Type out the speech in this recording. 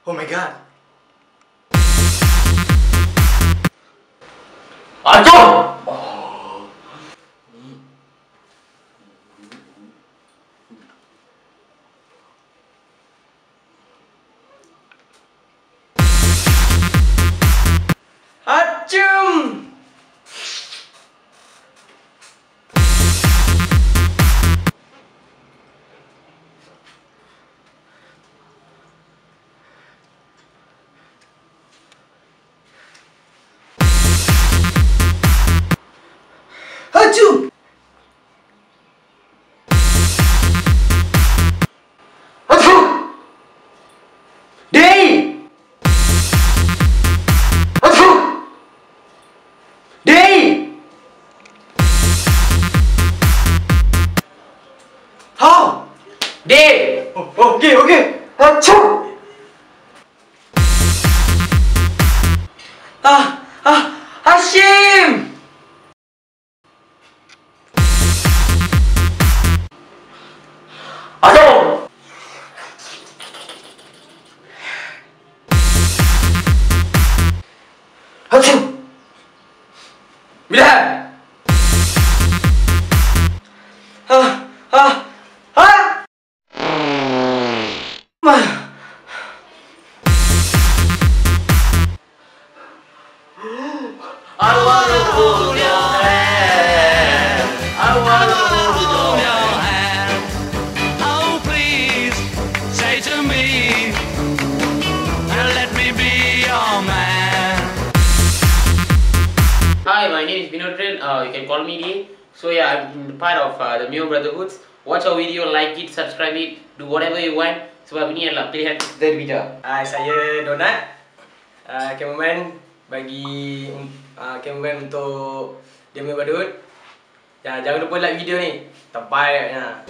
Oh my god. Aduh! Acum! Acum! Acum! Diri! Acum! Diri! How? Diri! Oh, okay. Acum! Hashim! Aduh! Acum! Bila? I wanna hold your hand. I wanna hold your hand. Oh, please say to me, let me be your man. Hi, my name is Binodrin. You can call me Diri. So yeah, I'm part of the MIOBROTHERHOOds. Watch our video, like it, subscribe it, do whatever you want. Sebab ini adalah pilihan kita bijak. Saya Donat, cameraman bagi cameraman untuk dia punya badut. Jangan lupa like video ni. Terbaiknya.